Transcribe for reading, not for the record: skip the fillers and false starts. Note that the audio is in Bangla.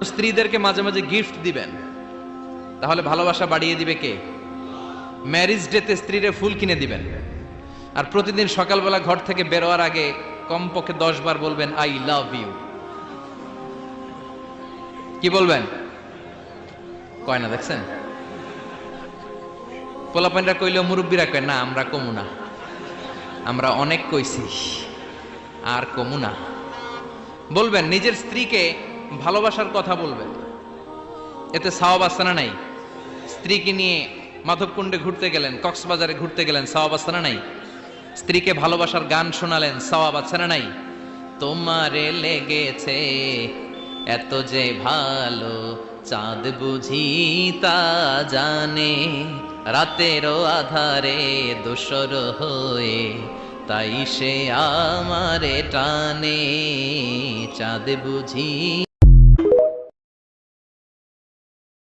স্ত্রীদেরকে মাঝে মাঝে গিফট দিবেন, তাহলে ভালোবাসা বাড়িয়ে দিবে কে? ম্যারিজ ডেতে স্ত্রীরে ফুল কিনে দিবেন, আর প্রতিদিন সকালবেলা ঘর থেকে বেরোয়ার আগে কমপক্ষে 10 বার বলবেন আই লাভ ইউ। কি বলবেন? কয় না, দেখছেন? পোলাপানরা কইলেও মুরব্বীরা কয় না, আমরা কমু না, আমরা অনেক কইছি আর কমু না। বলবেন, নিজের স্ত্রীকে ভালোবাসার কথা বলবেন, এতে সওয়াব আছে না নাই? স্ত্রীকে নিয়ে মাধবকুণ্ডে ঘুরতে গেলেন, কক্সবাজারে ঘুরতে গেলেন, সওয়াব আছে না নাই? স্ত্রীকে ভালোবাসার গান শোনালেন, সওয়াব আছে না নাই? তোমারে লেগেছে এত যে ভালো, চাঁদ বুঝি তা জানে, রাতেরও আধারে দোসর হয়ে, তাই সে আমারে টানে, চাঁদ বুঝি